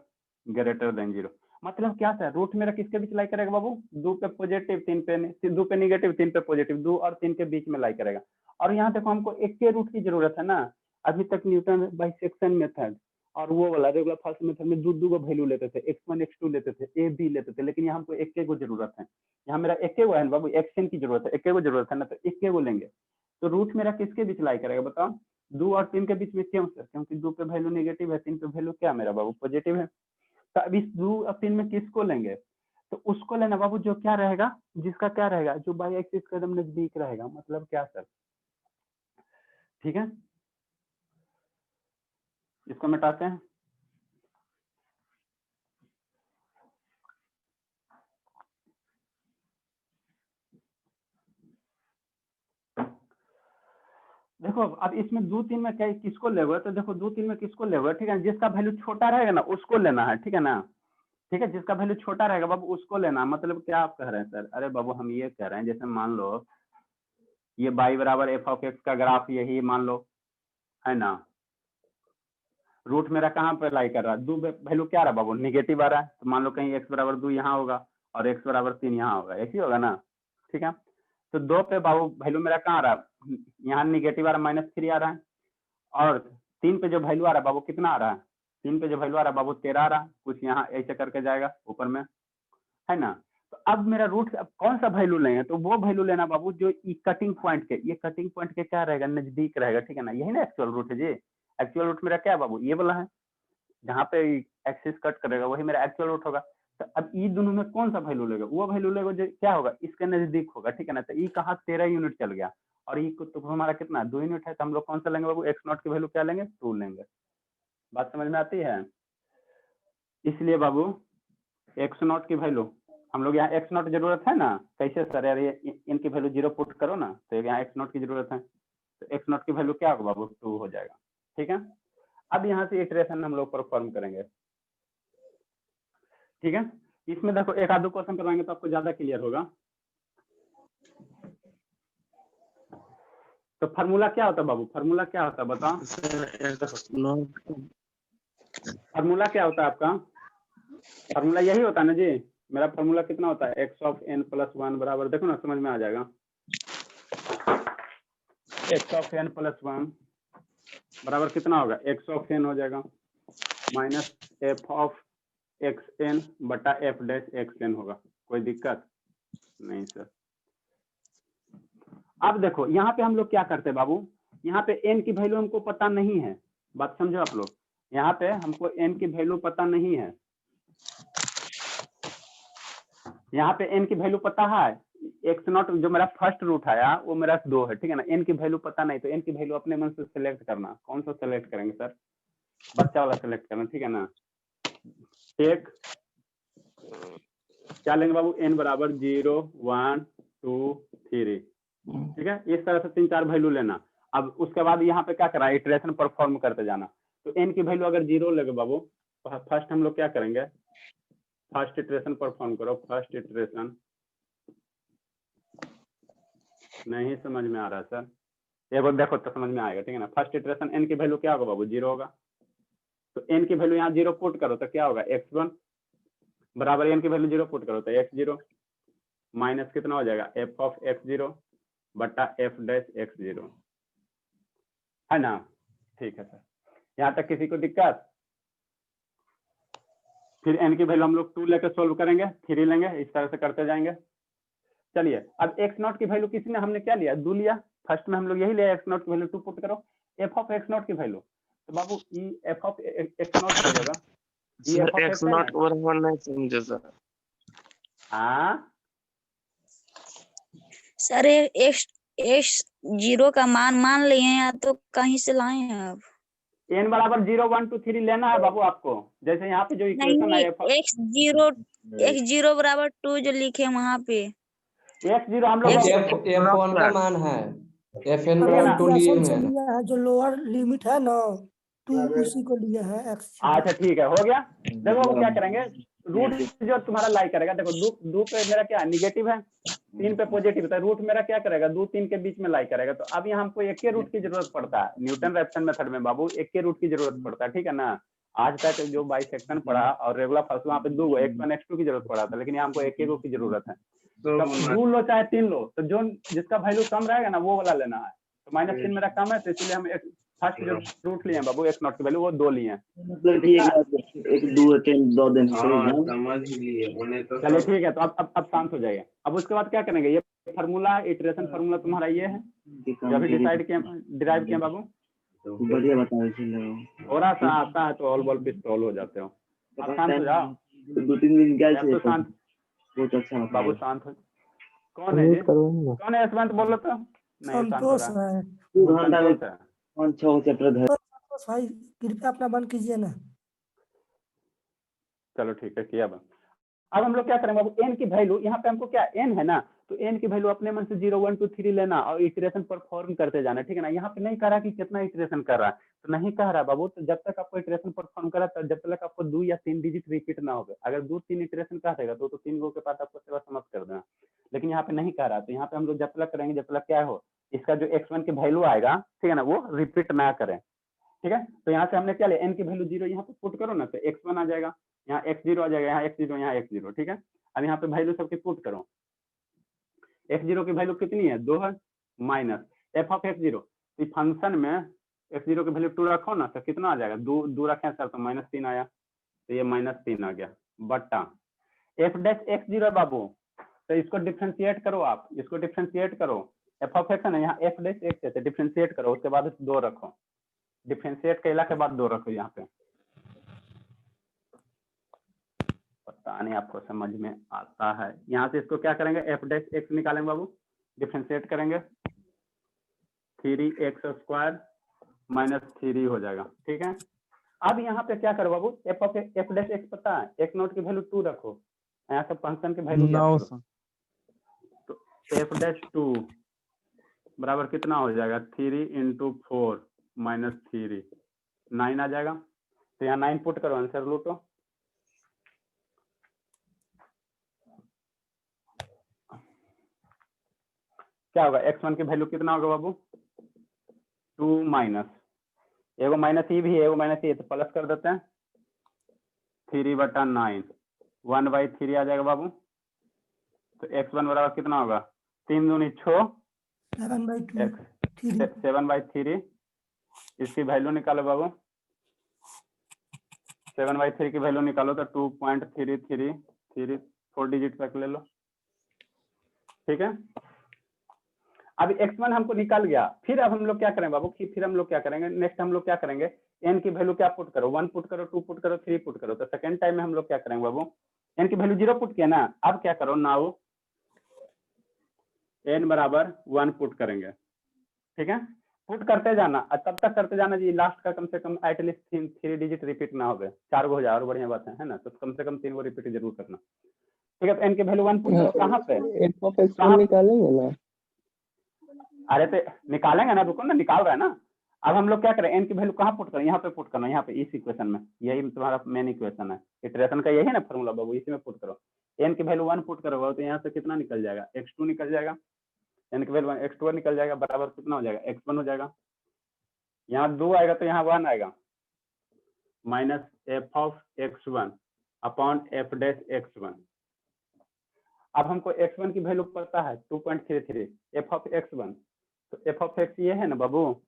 ग्रेटर देन 0। मतलब क्या सर, रूट मेरा किसके बीच लाई करेगा बाबू? 2 पे पॉजिटिव 3 पे 2 पे निगेटिव 3 पे पॉजिटिव, 2 और 3 के बीच में लाई करेगा। और यहाँ देखो हमको एक के रूट की जरूरत है ना। अभी तक न्यूटन बाइसेक्शन मेथड और वो वाला रेगुलर फर्स्ट मेथड में दो को वैल्यू लेते थे, x1 x2 लेते थे, a b लेते थे, लेकिन यहाँ हमको एक के को जरूरत है। यहाँ मेरा एक के को है ना बाबू, xn की जरूरत है, एक के को जरूरत है ना, तो एक के को लेंगे। तो रूट मेरा किसके बीच लाई करेगा बताओ? 2 और 3 के बीच में। क्यों सर? क्योंकि 2 पे वैल्यू नेगेटिव है, 3 पे वैल्यू क्या मेरा बाबू पॉजिटिव है। तो अब इस 2 और 3 में किसको लेंगे? तो उसको लेना बाबू जो क्या रहेगा, जिसका क्या रहेगा, जो बाई एक्सिस के एकदम नजदीक रहेगा। मतलब क्या सर? ठीक है, इसको मिटाते हैं। देखो अब इसमें 2 3 में क्या किसको लेगा? तो देखो 2 3 में किसको लेगा? ठीक है, जिसका वैल्यू छोटा रहेगा ना उसको लेना है। ठीक है ना? ठीक है, जिसका वैल्यू छोटा रहेगा बाबू उसको लेना। मतलब क्या आप कह रहे हैं सर? अरे बाबू हम ये कह रहे हैं, जैसे मान लो ये y बराबर f ऑफ x का ग्राफ यही मान लो है ना। रूट मेरा कहाँ पे लाई कर रहा है? 2 वैल्यू क्या रहा बाबू? निगेटिव आ रहा है। तो मान लो कहीं x बराबर 2 यहाँ होगा और x बराबर 3 यहाँ होगा, ऐसी होगा ना। ठीक है, तो 2 पे बाबू वैल्यू मेरा कहाँ आ रहा है? यहाँ निगेटिव आ रहा है, -3 आ रहा है। और 3 पे जो वैल्यू आ रहा है बाबू कितना आ रहा है? 3 पे जो वैल्यू आ रहा है बाबू 13 आ रहा है। कुछ यहाँ ऐसे करके जाएगा ऊपर में, है ना। तो अब मेरा रूट अब कौन सा वैल्यू लेंगे? तो वो वैल्यू लेना बाबू जो कटिंग पॉइंट के, ये कटिंग पॉइंट के क्या रहेगा? नजदीक रहेगा। ठीक है ना, यही ना एक्चुअल रूट है जी। एक्चुअल रूट मेरा क्या है बाबू? ये वाला है, जहाँ पे एक्सिस कट करेगा वही मेरा एक्चुअल रूट होगा। तो अब ई दोनों में कौन सा वैल्यू लेगा? वो वैल्यू लेगा जो क्या होगा, इसके नजदीक होगा। ठीक है ना, तो ई कहाँ 13 यूनिट चल गया और ई को तो हमारा कितना 2 यूनिट है। तो हम लोग कौन सा लेंगे बाबू? एक्स नॉट की वैल्यू क्या लेंगे? 2 लेंगे। बात समझ में आती है? इसलिए बाबू एक्स नॉट की वैल्यू हम लोग यहाँ एक्स नॉट जरूरत है ना। कैसे सर? यार ये इनकी वैल्यू 0 पुट करो ना, तो यहाँ एक्स नॉट की जरूरत है। तो एक्स नॉट की वैल्यू क्या होगा बाबू? 2 हो जाएगा। ठीक है, अब यहाँ से इटरेशन हम लोग परफॉर्म करेंगे। ठीक है, इसमें देखो एक आध क्वेश्चन करवाएंगे तो आपको ज्यादा क्लियर होगा। तो फार्मूला क्या होता है बाबू? फार्मूला क्या होता है बताओ? फार्मूला क्या होता है आपका? फार्मूला यही होता है ना जी। मेरा फार्मूला कितना होता है? x ऑफ n प्लस 1 बराबर, देखो ना समझ में आ जाएगा। x ऑफ n प्लस 1 बराबर कितना होगा? x ऑफ n हो जाएगा माइनस f ऑफ xn बटा f डैश xn होगा। कोई दिक्कत नहीं सर। अब देखो यहाँ पे हम लोग क्या करते हैं बाबू? यहाँ पे n की वैल्यू हमको पता नहीं है। बात समझो आप लोग, यहाँ पे हमको n की वैल्यू पता नहीं है। यहाँ पे n की वैल्यू पता है, एक्स नॉट जो मेरा फर्स्ट रूट आया वो मेरा 2 है। ठीक है ना, n की वैल्यू पता नहीं, तो n की वैल्यू अपने मन से सिलेक्ट करना। कौन सा सिलेक्ट करेंगे सर? बच्चा वाला सिलेक्ट करना। ठीक है ना, एक क्या लेंगे बाबू? n बराबर 0 1 2 3। ठीक है, इस तरह से 3 4 वैल्यू लेना। अब उसके बाद यहाँ पे क्या करा? इटरेशन परफॉर्म करते जाना। तो n की वैल्यू अगर 0 लगे बाबू, फर्स्ट हम लोग क्या करेंगे? फर्स्ट इटरेशन परफॉर्म करो। फर्स्ट इटरेशन नहीं समझ में आ रहा है सर? ये बार देखो तो समझ में आएगा। ठीक है ना, फर्स्ट इटरेशन n की वैल्यू क्या होगा बाबू? 0 होगा। तो n की वैल्यू यहाँ 0 पुट करो तो क्या होगा? x1 बराबर n की वैल्यू 0 पुट करो तो x0 माइनस कितना हो जाएगा? f ऑफ x0 बटा f डैश x0, है ना। ठीक है सर, यहाँ तक किसी को दिक्कत? फिर n की वैल्यू हम लोग 2 लेकर सोल्व करेंगे, 3 लेंगे, इस तरह से करते जाएंगे। चलिए, अब x नॉट की वैल्यू किसी ने हमने क्या लिया? 2 लिया। फर्स्ट में हम लोग यही लिया, x नॉट की वैल्यू 2 पुट करो। f ऑफ x नॉट की वैल्यू तो बाबू ई f ऑफ x नॉट हो जाएगा। सर एक्स नॉट को बराबर नहीं समझे सर। हाँ सर एक्स 0 का मान लिए हैं या तो कहीं से लाए हैं आप? n बराबर 0 1 2 3 लेना है बाबू आपको। जैसे यहाँ पे जो नहीं इक्वेशन है x0 बराबर 2 जो लिखे हैं वहाँ पे x0 हम लोग F1 का मान है, Fn ठीक है ना? बराबर 2 लिए एप्लीकेशन हुए से हैं। लिया है जो लोअर लिमिट है ना 2 उसी को लिया है x। अच्छा ठीक है, हो गया। देखो बाबू क्या करेंगे, रूट जो तुम्हारा लाई करेगा, देखो दो पे मेरा क्या निगेटिव है, 3 पे पॉजिटिव है, रूट मेरा क्या करेगा 2 3 के बीच में लाई करेगा। तो अब यहाँ हमको एक के रूट की जरूरत पड़ता है न्यूटन रैप्सन मेथड में बाबू, एक के रूट की जरूरत पड़ता है, ठीक है ना। आज तक जो बाइसेक्शन पढ़ा और रेगुलर फर्स्ट वहाँ पे 2 x1 x2 की जरूरत पड़ा था, लेकिन यहाँ हमको एक के की जरूरत है। तो 2 लो चाहे 3 लो, तो जो जिसका वैल्यू कम रहेगा ना वो वाला लेना है। तो -3 मेरा कम है, तो इसलिए हम एक फर्स्ट जो रूट लिए हैं बाबू x0 की वैल्यू वो 2 लिए हैं। मतलब ठीक है, एक दो तीन 2 दिन समझ लिए उन्हें तो चलिए ठीक है, तो अब शांत हो जाइए। अब उसके बाद क्या करेंगे, ये फार्मूला इटरेशन फार्मूला तुम्हारा ये है जो अभी डिसाइड किया डिराइव किया बाबू। बढ़िया बताओ इसलिए थोड़ा सा आता है तो ऑल बॉल पिस्तौल हो जाते हो। अब शांत हो जाओ, 2-3 दिन क्या अब तो शांत बहुत अच्छा बाबू, शांत हो। कौन है जी, कौन है यशवंत बोलो तो? नहीं शांत हो संतोष रहा है। 2 घंटा में है। 5-6 चैप्टर धर। संतोष भाई कृपया अपना बंद कीजिए ना। चलो ठीक है, किया बंद। अब हम लोग क्या करेंगे बाबू, n की वैल्यू यहाँ पे हमको क्या n है ना, तो n की वैल्यू अपने मन से 0 1 2 3 लेना और इटरेशन परफॉर्म करते जाना, ठीक है ना। यहाँ पे नहीं कह रहा कि कितना इटरेशन कर रहा है, तो नहीं कह रहा बाबू। तो जब तक आपको इटरेशन परफॉर्म करा तो जब तक आपको 2 या 3 डिजिट रिपीट ना हो। अगर 2 3 इटरेशन कह देगा तो 3 गो के बाद आपको सेवा समाप्त कर देना, लेकिन यहाँ पे नहीं कह रहा। तो यहाँ पे हम लोग जब तक करेंगे जब तक क्या हो, इसका जो x1 की वैल्यू आएगा, ठीक है ना, वो रिपीट ना करें, ठीक है। तो यहाँ से हमने क्या लिया, n की वैल्यू 0 यहाँ पे पुट करो ना, तो x1 आ जाएगा, यहाँ x0 आ जाएगा, यहाँ x0 यहाँ x0, ठीक है। अब यहाँ पे वैल्यू सबकी पुट करो, x0 की वैल्यू कितनी है 2 है, माइनस f ऑफ x0, तो फंक्शन में x0 की वैल्यू 2 रखो ना, तो कितना आ जाएगा, 2 रखें सर तो -3 आया, तो ये -3 आ गया, बट्टा f डैश x0 बाबू। तो इसको डिफ्रेंशिएट करो, आप इसको डिफ्रेंशिएट करो, f ऑफ x है ना, यहाँ f डैश x है, डिफ्रेंशिएट करो, उसके बाद 2 रखो, डिफ्रेंशिएट कैला के बाद 2 रखो यहाँ पे। पता नहीं आपको समझ में आता है। यहाँ से इसको क्या करेंगे, f डैश x निकालेंगे बाबू, डिफ्रेंशिएट करेंगे, 3x² -3 हो जाएगा, ठीक है। अब यहाँ पे क्या करो बाबू, f डैश x पता है, x0 की वैल्यू 2 रखो, यहाँ से फंक्शन की वैल्यू क्या करो, तो f डैश 2 बराबर कितना हो जाएगा, 3 × 4 -3 9 आ जाएगा। तो यहाँ 9 पुट करो, आंसर लो। तो क्या होगा, x1 की वैल्यू कितना होगा बाबू, 2 माइनस एगो माइनस ई भी है, एगो माइनस ई, तो प्लस कर देते हैं, 3/9 1/3 आ जाएगा बाबू। तो x1 बराबर कितना होगा, 3 दूनी 6 7/3। इसकी वैल्यू निकालो बाबू, 7/3 की वैल्यू निकालो तो 2.33 4 डिजिट तक ले लो, ठीक है। अब x1 हमको निकल गया। फिर अब हम लोग क्या करें बाबू, फिर हम लोग क्या करेंगे, नेक्स्ट हम लोग क्या करेंगे, n की वैल्यू क्या पुट करो, 1 पुट करो, 2 पुट करो, 3 पुट करो। तो सेकंड टाइम में हम लोग क्या करेंगे बाबू, n की वैल्यू 0 पुट किया ना, अब क्या करो, नाउ n बराबर 1 पुट करेंगे, ठीक है। पुट करते जाना, तब तक करते जाना जी, लास्ट का कम से कम एटलीस्ट 3 डिजिट रिपीट ना हो, 4 गो हो जाए और बढ़िया बात है ना। तो कम से कम 3 गो रिपीट जरूर करना, ठीक है। तो n की वैल्यू 1 पुट करो, कहाँ पे, f of x1 निकालेंगे ना। अरे तो निकालेंगे ना, रुको ना, निकाल रहा है ना। अब हम लोग क्या करें, n की वैल्यू कहाँ पुट करें, यहाँ पे पुट करना, यहाँ पे इस इक्वेशन में, यही तुम्हारा मेन इक्वेशन है, इटरेशन का यही ना फॉर्मूला बाबू, इसी में पुट करो। n की वैल्यू 1 पुट करोगे तो यहाँ से कितना निकल जाएगा, x2 निकल जाएगा, n की वैल्यू x2 निकल जाएगा, बराबर कितना हो जाएगा, x1 हो जाएगा। यहाँ 2 आएगा तो यहाँ 1 आएगा, minus f of x1 upon f dash x1। अब हमको x1 की वैल्यू पता है 2.33, f ऑफ x1, तो f ऑफ x ये है ना बाबू।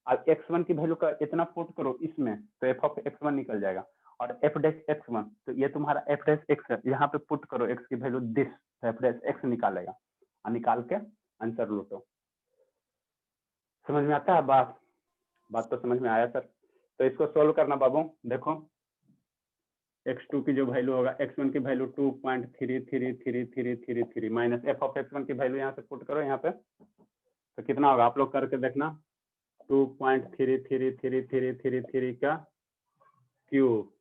अब x1 की वैल्यू का इतना पुट करो इसमें, तो f ऑफ x1 निकल जाएगा, और f डैश x1, तो ये तुम्हारा f डैश x है, यहाँ पे पुट करो x की वैल्यू दिस, तो f डैश x निकालेगा, और निकाल के आंसर लूटो। समझ में आता है बात तो समझ में आया सर। तो इसको सोल्व करना बाबू, देखो x2 की जो वैल्यू होगा, x1 की value 2.333333 minus f of x1 की वैल्यू यहाँ से पुट करो यहाँ पे, तो कितना होगा आप लोग करके देखना, 2.333333 का क्यूब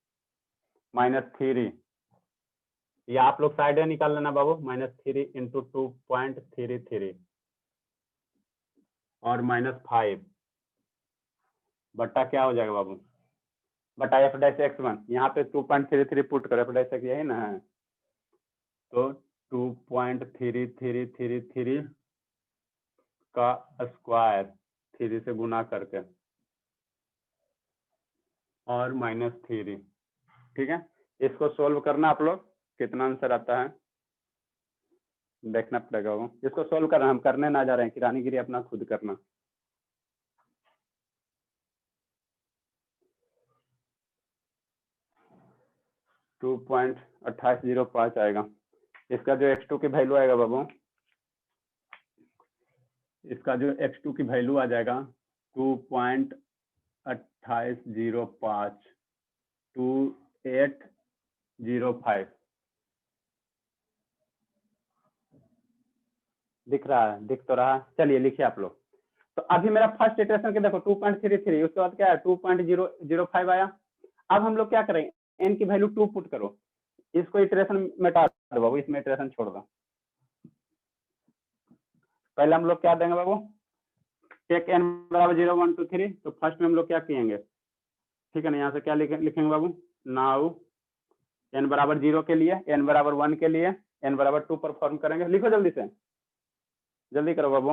-3, ये आप लोग साइड में निकाल लेना बाबू, -3 इंटू 2.33 और -5 बट्टा क्या हो जाएगा बाबू, बटा f डैश x1, यहाँ पे 2.33 पुट करो, f डैश x यही ना है, तो 2.3333 का स्क्वायर 3 से गुना करके और -3, ठीक है। इसको सोल्व करना आप लोग, कितना आंसर आता है देखना पड़ेगा वो, इसको सोल्व करना, हम करने ना जा रहे हैं, किरानीगिरी अपना खुद करना। टू 2.2805 आएगा। इसका जो x2 की वैल्यू आएगा बाबू, इसका जो x2 की वैल्यू आ जाएगा 2.2805 2805 दिख रहा है, दिख तो रहा है, चलिए लिखिए आप लोग। तो अभी मेरा फर्स्ट इटरेशन के देखो 2.33, उसके बाद क्या है 2.005 आया। अब हम लोग क्या करेंगे, n की वैल्यू 2 पुट करो, इसको इटरेशन मिटा दो बाबू, इसमें इटरेशन छोड़ दो। पहले हम लोग क्या देंगे बाबू, टेक n बराबर 0 1 2 3, तो फर्स्ट में हम लोग क्या किएंगे, ठीक है ना, यहाँ से क्या लिखेंगे बाबू, नाउ n बराबर 0 के लिए, n बराबर 1 के लिए, n बराबर 2 परफॉर्म करेंगे। लिखो जल्दी से, जल्दी करो बाबू।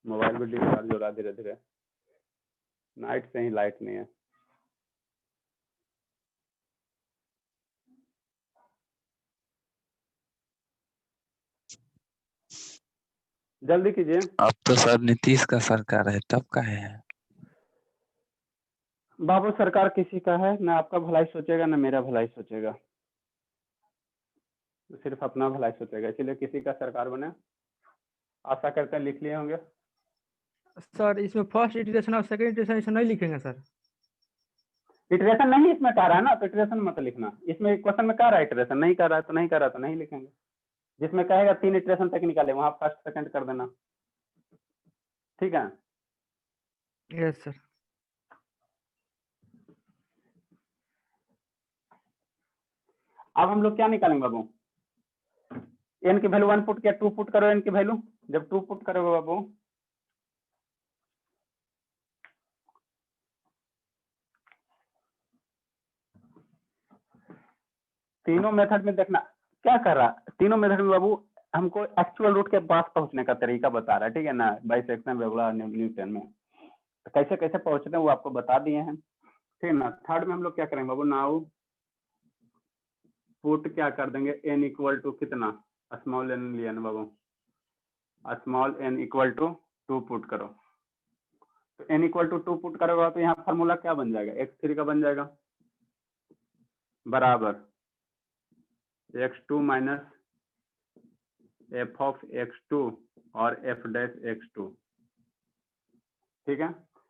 मोबाइल भी डिस्चार्ज हो रहा धीरे धीरे, नाइट से ही लाइट नहीं है। जल्दी कीजिए। अब तो सर नीतीश का सरकार है, तब का है बाबू सरकार किसी का है ना, आपका भलाई सोचेगा ना मेरा भलाई सोचेगा, सिर्फ अपना भलाई सोचेगा, इसलिए किसी का सरकार बने, आशा करते हैं लिख लिए होंगे। सर इसमें फर्स्ट इटरेशन और सेकंड इटरेशन इसमें नहीं लिखेंगे सर? इटरेशन नहीं इसमें कह रहा है ना, तो इटरेशन मत लिखना, इसमें क्वेश्चन में कह रहा है इटरेशन, नहीं कर रहा है तो नहीं कर रहा तो नहीं लिखेंगे। जिसमें कहेगा 3 इटरेशन तक निकाले वहां फर्स्ट सेकंड कर देना, ठीक है। Yes sir. अब हम लोग क्या निकालेंगे बाबू, n की वैल्यू 1 पुट किया, 2 पुट करो n की वैल्यू, जब 2 पुट करोगे बाबू तीनों मेथड में देखना क्या कर रहा है, तीनों मेथड में बाबू हमको एक्चुअल रूट के पास पहुंचने का तरीका बता रहा है, ठीक है ना, बाइसेक्शन रेगुलर न्यूटन में तो कैसे कैसे पहुंचते हैं वो आपको बता दिए हैं, ठीक है ना। थर्ड में हम लोग क्या करेंगे बाबू, नाउ पुट क्या कर देंगे, n इक्वल टू कितना, स्मॉल n लिया ना बाबू, small n equal to 2 put करो, तो n इक्वल टू 2 पुट करोगे तो यहाँ फार्मूला क्या बन जाएगा, x3 का बन जाएगा बराबर x2 minus f of x2 और f डैश x2, ठीक है।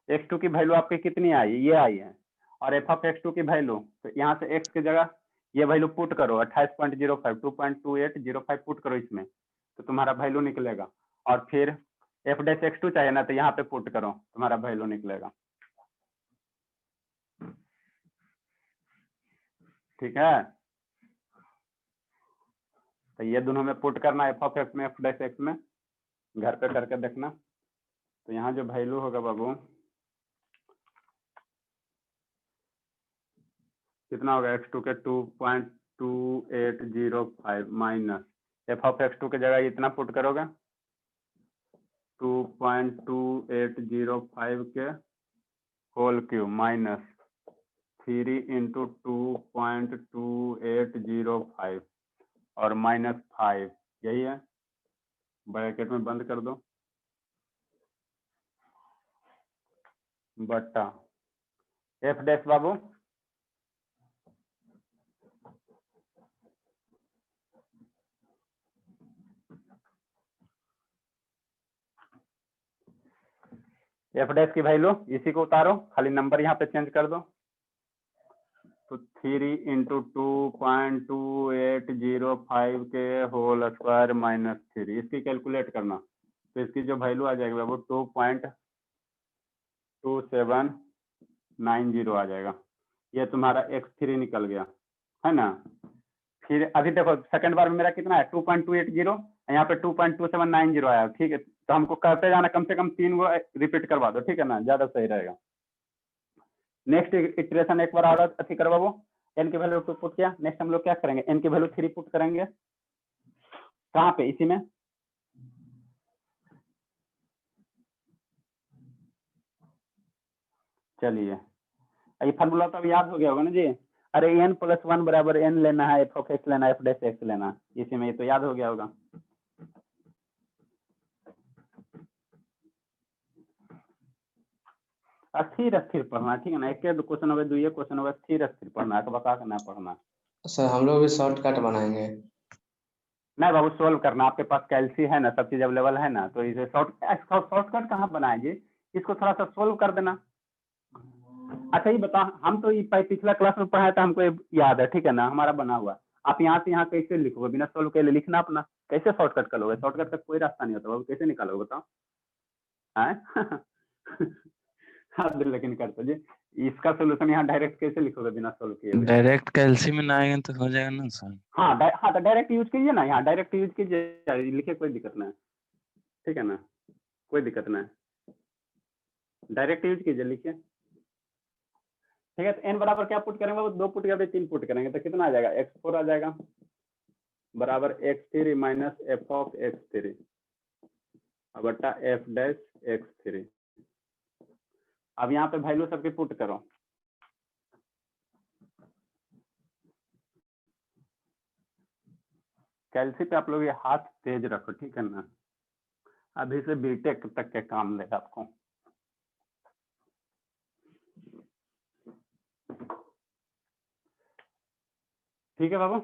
x2 की वैल्यू आपकी कितनी आई, ये आई है, और f ऑफ x2 की वैल्यू, तो यहाँ से x की जगह ये वैल्यू पुट करो 28.05 2.2805 पुट करो इसमें, तो तुम्हारा वैल्यू निकलेगा, और फिर f डैश x2 चाहिए ना, तो यहाँ पे पुट करो, तुम्हारा वैल्यू निकलेगा, ठीक है। तो ये दोनों में पुट करना, f ऑफ x में f डैश x में, घर पे करके देखना। तो यहाँ जो वैल्यू होगा बाबू कितना होगा, x2 के 2.2805 माइनस f ऑफ x2 की जगह इतना पुट करोगे 2.2805 के होल क्यूब माइनस 3 इंटू 2.2805 और -5, यही है, ब्रैकेट में बंद कर दो, बट्टा f डैश बाबू f डैश की वैल्यू इसी को उतारो, खाली नंबर यहाँ पे चेंज कर दो, तो 3 इंटू 2.2805 के होल स्क्वायर माइनस 3, इसकी कैलकुलेट करना। तो इसकी जो वैल्यू आ जाएगी वो 2.2790 आ जाएगा। ये तुम्हारा x3 निकल गया है ना। फिर अभी देखो सेकंड बार में मेरा कितना है 2.280, यहाँ पे 2.2790 आया। ठीक है, तो हमको करते जाना, कम से कम 3 गो रिपीट करवा दो, ठीक है ना, ज्यादा सही रहेगा। नेक्स्ट इटरेशन एक बार और अच्छी करवा वो n की वैल्यू 2 पुट किया। नेक्स्ट हम लोग क्या करेंगे, n की वैल्यू 3 पुट करेंगे। कहाँ पे, इसी में। चलिए, ये फार्मूला तो अब याद हो गया होगा ना जी। अरे n + 1 बराबर n लेना है, f ऑफ x लेना है, f डैश x लेना है, इसी में ये तो याद हो गया होगा। स्थिर स्थिर पढ़ना, ठीक है ना। एक क्वेश्चन हो गए, 2 क्वेश्चन हो गए, स्थिर स्थिर पढ़ना है, तो बता करना पढ़ना। सर हम लोग भी शॉर्टकट बनाएंगे। नहीं बाबू, सोल्व करना। आपके पास कैलसी है ना, सब चीज अवेलेबल है ना, तो इसे शॉर्टकट कहाँ बनाए जी, इसको थोड़ा सा सोल्व कर देना। अच्छा ये बता, हम तो ये पिछला क्लास में पढ़ाया था, हमको ये याद है, ठीक है ना, हमारा बना हुआ। आप यहाँ से यहाँ कैसे लिखोगे, बिना सोल्व के लिखना अपना, कैसे शॉर्टकट कर लोगे? शॉर्टकट का कोई रास्ता नहीं होता बाबू, कैसे निकालोगे बताओ? हाँ लेकिन करते जी, इसका सोल्यूशन यहाँ डायरेक्ट कैसे लिखोगे बिना सोल्व किए? डायरेक्ट कैलसी में ना आएंगे तो हो जाएगा ना सर। हाँ तो डायरेक्ट यूज कीजिए ना, यहाँ डायरेक्ट यूज कीजिए, लिखे कोई दिक्कत नहीं, ठीक है ना, कोई दिक्कत नहीं, डायरेक्ट यूज कीजिए, लिखिए। ठीक है, तो n बराबर क्या पुट करेंगे, वो 2 पुट या 3 पुट करेंगे, तो कितना आ जाएगा, x4 आ जाएगा बराबर x3 minus f of x3 बटा f डैश x3। अब यहाँ पे वैल्यू सबके पुट करो। कैलसी पे आप लोग ये हाथ तेज रखो, ठीक है ना, अभी से बीटेक तक के काम देगा आपको। ठीक है बाबू,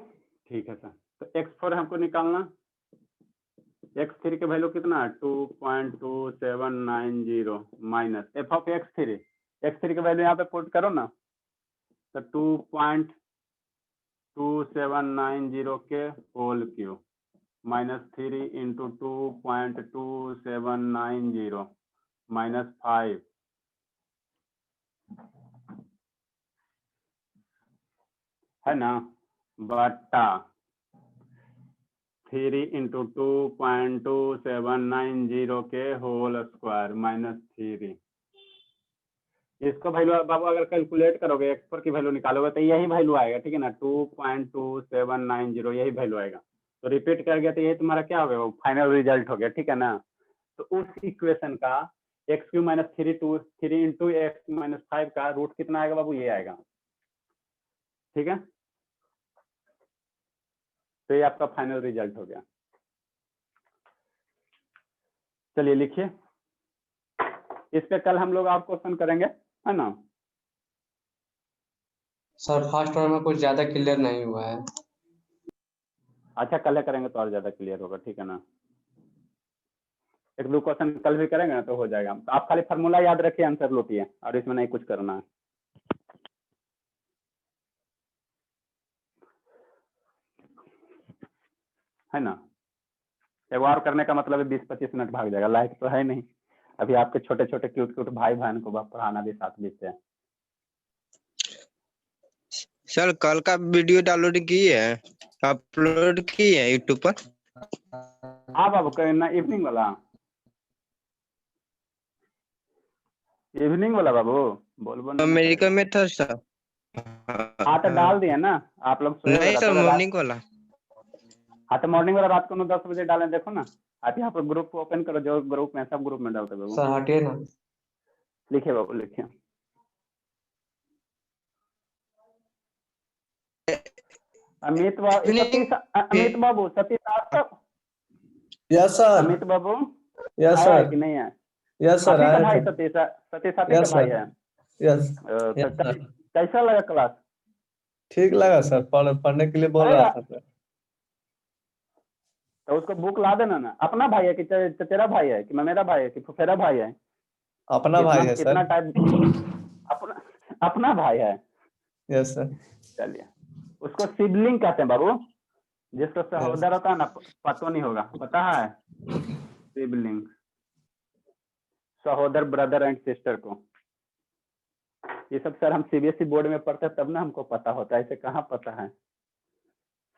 ठीक है सर। तो x4 हमको निकालना, x3 के वैल्यू कितना है 2.2790 माइनस f ऑफ x3 के वैल्यू यहाँ पे पुट करो ना, तो 2.2790 के whole cube minus 3 into 2.2790 minus 5 है ना, बटा 3 इंटू 2.2790 के होल स्क्वायर माइनस 3। इसको वैल्यू बाबू अगर कैलकुलेट करोगे, x4 की वैल्यू निकालोगे तो यही वैल्यू आएगा, ठीक है ना, 2.2790 यही वैल्यू आएगा। तो रिपीट कर गया तो यही तुम्हारा क्या हो गया, फाइनल रिजल्ट हो गया, ठीक है ना। तो उस इक्वेशन का x³ minus 3 into x minus 5 का रूट कितना आएगा बाबू, ये आएगा, ठीक है। तो ये आपका फाइनल रिजल्ट हो गया। चलिए लिखिए, इस पे कल हम लोग और क्वेश्चन करेंगे, है ना। सर फर्स्ट वाला में कुछ ज्यादा क्लियर नहीं हुआ है। अच्छा कल करेंगे तो और ज्यादा क्लियर होगा, ठीक है ना। 1-2 क्वेश्चन कल भी करेंगे ना तो हो जाएगा। तो आप खाली फार्मूला याद रखिए, आंसर लौटिए, और इसमें नहीं कुछ करना है। है ना, एक बार करने का मतलब है 20-25 मिनट भाग जाएगा, लाइट तो है नहीं अभी। आपके छोटे छोटे क्यूट क्यूट भाई बहन को पढ़ाना भी साथ भी से। सर कल का वीडियो डाउनलोड की है, अपलोड की है यूट्यूब पर? हाँ बाबू, करना इवनिंग वाला बाबू, बोल अमेरिका में था सर। हाँ तो डाल दिया ना आप लोग। नहीं सर, मॉर्निंग वाला। हाँ तो मॉर्निंग वाला रात को 9-10 बजे डालें, देखो ना आप यहाँ पर ग्रुप को ओपन करो, जो ग्रुप में सब ग्रुप में डालते बाबू। सर हटिए ना, लिखिए बाबू, लिखिए। अमित बाबू सतीश आप, यस सर, अमित बाबू यस आया है सर, कि नहीं है? यस सर, आप ही का आया भाई था, सतीश आप ही यस का भाई सर, है। यस तो कैसा लगा क्लास? ठीक लगा सर, पढ़ने के लिए बोल अरे रहा था सर। तो उसको बुक ला देना ना। अपना भाई है कि तेरा भाई है कि मेरा भाई है कि फुफेरा भाई है? अपना भाई है सर। इतना टाइम अपना भाई है। Yes sir. चलिए, उसको सिबलिंग कहते हैं बाबू, जिसको सहोदर होता है ना, पता नहीं होगा, पता है, सिबलिंग, सहोदर, ब्रदर एंड सिस्टर को। ये सब सर हम सीबीएसई बोर्ड में पढ़ते हैं तब ना हमको पता होता है, ऐसे कहाँ पता है,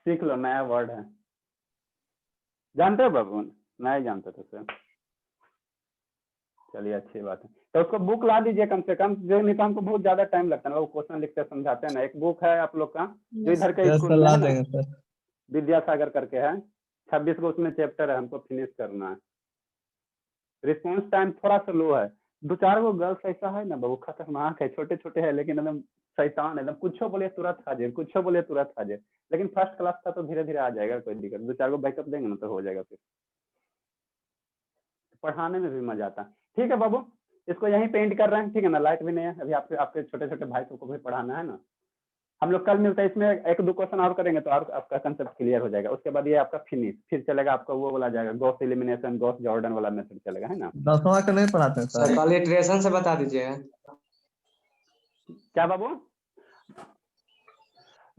सीख लो, नया वर्ड है। जानते हो बाबू? नहीं जानते थे सर। चलिए अच्छी बात है, तो उसको बुक ला दीजिए कम से कम, जो नहीं तो हमको बहुत ज्यादा टाइम लगता है ना, वो क्वेश्चन लिखते समझाते हैं ना। एक बुक है आप लोग का जो इधर के यस स्कूल सर, में ला है ना, देंगे सर। विद्यासागर करके है, 26 को उसमें चैप्टर है, हमको फिनिश करना है। रिस्पॉन्स टाइम थोड़ा सा लो है, 2-4 गो गर्ल्स ऐसा है ना बाबू, खतरनाक है, छोटे छोटे है लेकिन एकदम शैतान, एकदम कुछ बोले तुरंत हाजिर, कुछ बोले तुरंत हाजिर। लेकिन फर्स्ट क्लास का तो धीरे धीरे आ जाएगा, कोई दिक्कत, 2-4 गो बैकअप देंगे ना तो हो जाएगा, फिर पढ़ाने में भी मजा आता है। ठीक है बाबू, इसको यहीं पे एंड कर रहे हैं, ठीक है ना, लाइट भी नहीं है अभी, आपके छोटे छोटे भाई को भी पढ़ाना है ना। हम लोग कल मिलते हैं, इसमें 1-2 क्वेश्चन और करेंगे तो और आपका कंसेप्ट क्लियर हो जाएगा। उसके बाद ये आपका फिनिश, फिर चलेगा आपका वो वाला जाएगा, गॉस एलिमिनेशन, गॉस जॉर्डन वाला मेथड चलेगा, है ना। 10वां का नहीं पढ़ाते हैं सर सर? कल इटरेशन से बता दीजिएगा। क्या बाबू?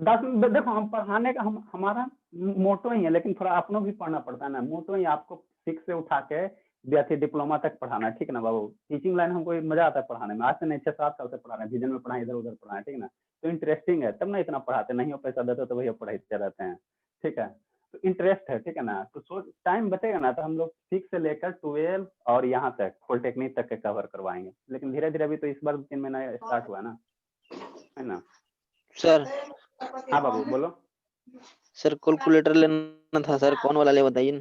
10 देखो, हम पढ़ाने का हमारा मोटो ही है, लेकिन थोड़ा अपनों भी पढ़ना पड़ता है ना। मोटो ही आपको 6 से उठा के विद्यार्थी डिप्लोमा तक पढ़ाना है, ठीक है ना बाबू। टीचिंग लाइन हमको मजा आता है पढ़ाने में, आज से नहीं 6-7 साल से पढ़ा रहे हैं, विजन में पढ़ाए, इधर उधर पढ़ाए, ठीक है ना। तो इंटरेस्टिंग है तब ना इतना पढ़ाते, नहीं हो पैसा देते तो भैया पढ़ाते रहते हैं, ठीक है। तो इंटरेस्ट है, ठीक है ना। तो सोच टाइम बचेगा ना तो हम लोग 6 से लेकर 12 और यहाँ तक पॉलिटेक्निक तक के कवर करवाएंगे, लेकिन धीरे धीरे अभी तो इस बार 3 महीना स्टार्ट हुआ ना, है ना। सर हाँ बाबू बोलो। सर कैलकुलेटर लेना था सर, कौन वाला ले बताइए ना।